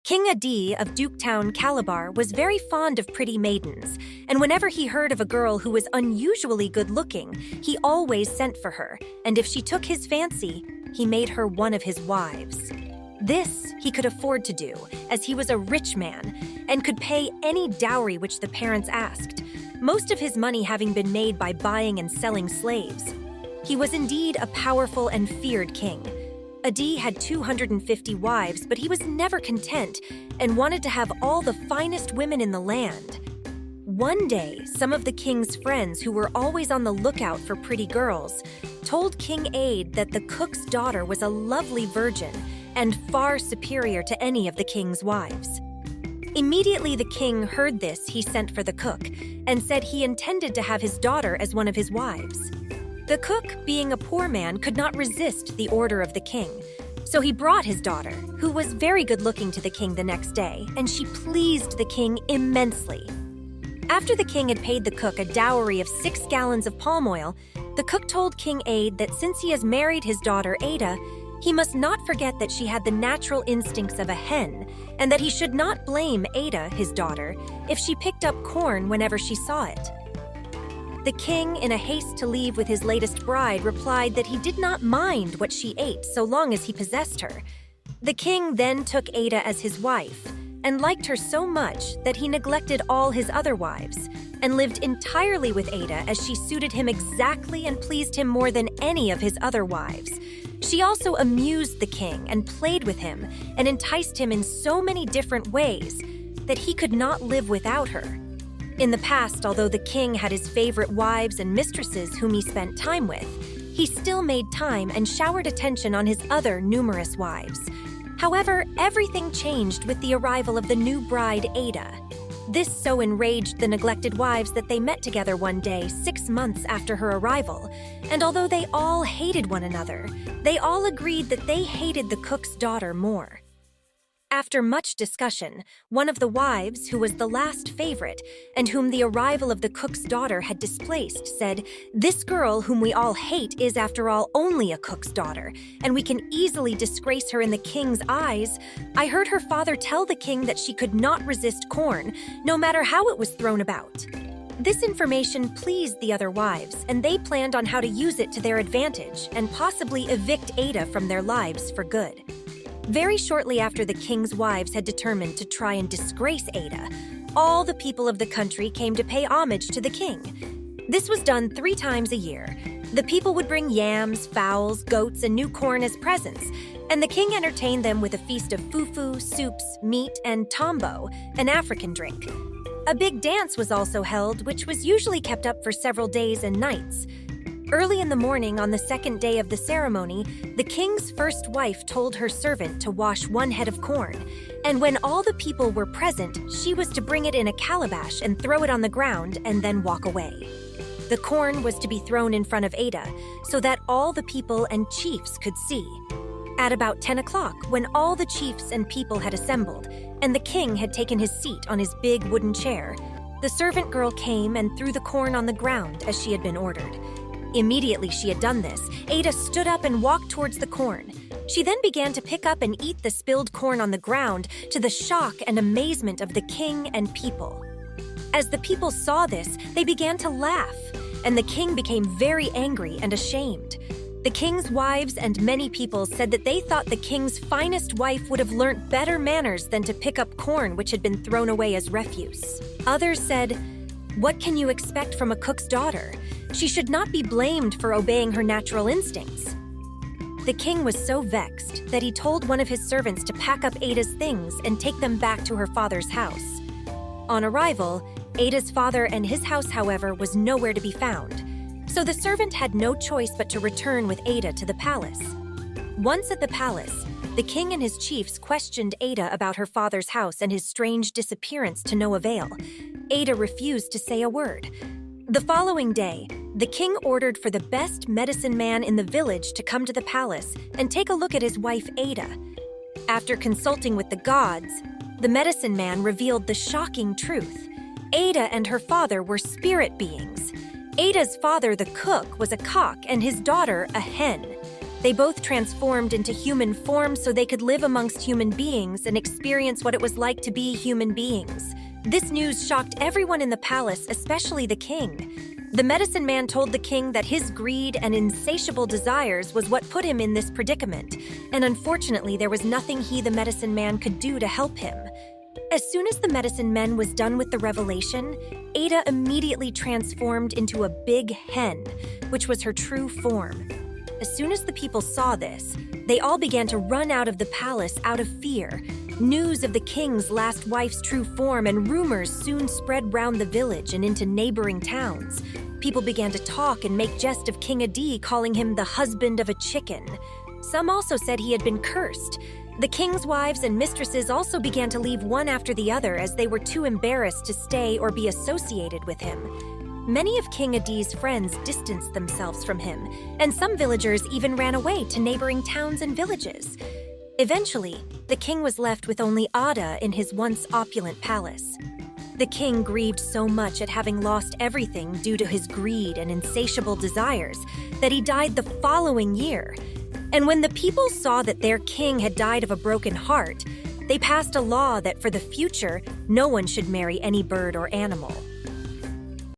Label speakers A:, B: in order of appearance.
A: King Ade of Duketown, Calabar, was very fond of pretty maidens, and whenever he heard of a girl who was unusually good-looking, he always sent for her, and if she took his fancy, he made her one of his wives. This he could afford to do, as he was a rich man, and could pay any dowry which the parents asked, most of his money having been made by buying and selling slaves. He was indeed a powerful and feared king. Ade had 250 wives, but he was never content and wanted to have all the finest women in the land. One day, some of the king's friends, who were always on the lookout for pretty girls, told King Ade that the cook's daughter was a lovely virgin and far superior to any of the king's wives. Immediately the king heard this, he sent for the cook and said he intended to have his daughter as one of his wives. The cook, being a poor man, could not resist the order of the king, so he brought his daughter, who was very good-looking, to the king the next day, and she pleased the king immensely. After the king had paid the cook a dowry of 6 gallons of palm oil, the cook told King Ade that since he has married his daughter Ada, he must not forget that she had the natural instincts of a hen, and that he should not blame Ada, his daughter, if she picked up corn whenever she saw it. The king, in a haste to leave with his latest bride, replied that he did not mind what she ate so long as he possessed her. The king then took Ada as his wife, and liked her so much that he neglected all his other wives, and lived entirely with Ada as she suited him exactly and pleased him more than any of his other wives. She also amused the king and played with him and enticed him in so many different ways that he could not live without her. In the past, although the king had his favorite wives and mistresses whom he spent time with, he still made time and showered attention on his other numerous wives. However, everything changed with the arrival of the new bride, Ada. This so enraged the neglected wives that they met together one day 6 months after her arrival, and although they all hated one another, they all agreed that they hated the cook's daughter more. After much discussion, one of the wives, who was the last favorite, and whom the arrival of the cook's daughter had displaced, said, "This girl, whom we all hate, is after all only a cook's daughter, and we can easily disgrace her in the king's eyes. I heard her father tell the king that she could not resist corn, no matter how it was thrown about." This information pleased the other wives, and they planned on how to use it to their advantage and possibly evict Ada from their lives for good. Very shortly after the king's wives had determined to try and disgrace Ada, all the people of the country came to pay homage to the king. This was done 3 times a year. The people would bring yams, fowls, goats, and new corn as presents, and the king entertained them with a feast of fufu, soups, meat, and tombo, an African drink. A big dance was also held, which was usually kept up for several days and nights. Early in the morning on the 2nd day of the ceremony, the king's first wife told her servant to wash 1 head of corn, and when all the people were present, she was to bring it in a calabash and throw it on the ground and then walk away. The corn was to be thrown in front of Ada, so that all the people and chiefs could see. At about 10 o'clock, when all the chiefs and people had assembled, and the king had taken his seat on his big wooden chair, the servant girl came and threw the corn on the ground as she had been ordered. Immediately she had done this, Ada stood up and walked towards the corn. She then began to pick up and eat the spilled corn on the ground, to the shock and amazement of the king and people. As the people saw this, they began to laugh, and the king became very angry and ashamed. The king's wives and many people said that they thought the king's finest wife would have learnt better manners than to pick up corn which had been thrown away as refuse. Others said, "What can you expect from a cook's daughter? She should not be blamed for obeying her natural instincts." The king was so vexed that he told one of his servants to pack up Ada's things and take them back to her father's house. On arrival, Ada's father and his house, however, was nowhere to be found, so the servant had no choice but to return with Ada to the palace. Once at the palace, the king and his chiefs questioned Ada about her father's house and his strange disappearance to no avail. Ada refused to say a word. The following day, the king ordered for the best medicine man in the village to come to the palace and take a look at his wife Ada. After consulting with the gods, the medicine man revealed the shocking truth. Ada and her father were spirit beings. Ada's father, the cook, was a cock and his daughter a hen. They both transformed into human form so they could live amongst human beings and experience what it was like to be human beings. This news shocked everyone in the palace, especially the king. The medicine man told the king that his greed and insatiable desires was what put him in this predicament, and unfortunately there was nothing he, the medicine man, could do to help him. As soon as the medicine man was done with the revelation, Ada immediately transformed into a big hen, which was her true form. As soon as the people saw this, they all began to run out of the palace out of fear. News of the king's last wife's true form and rumors soon spread round the village and into neighboring towns. People began to talk and make jest of King Ade, calling him the husband of a chicken. Some also said he had been cursed. The king's wives and mistresses also began to leave one after the other as they were too embarrassed to stay or be associated with him. Many of King Ade's friends distanced themselves from him, and some villagers even ran away to neighboring towns and villages. Eventually, the king was left with only Ada in his once opulent palace. The king grieved so much at having lost everything due to his greed and insatiable desires that he died the following year. And when the people saw that their king had died of a broken heart, they passed a law that for the future, no one should marry any bird or animal.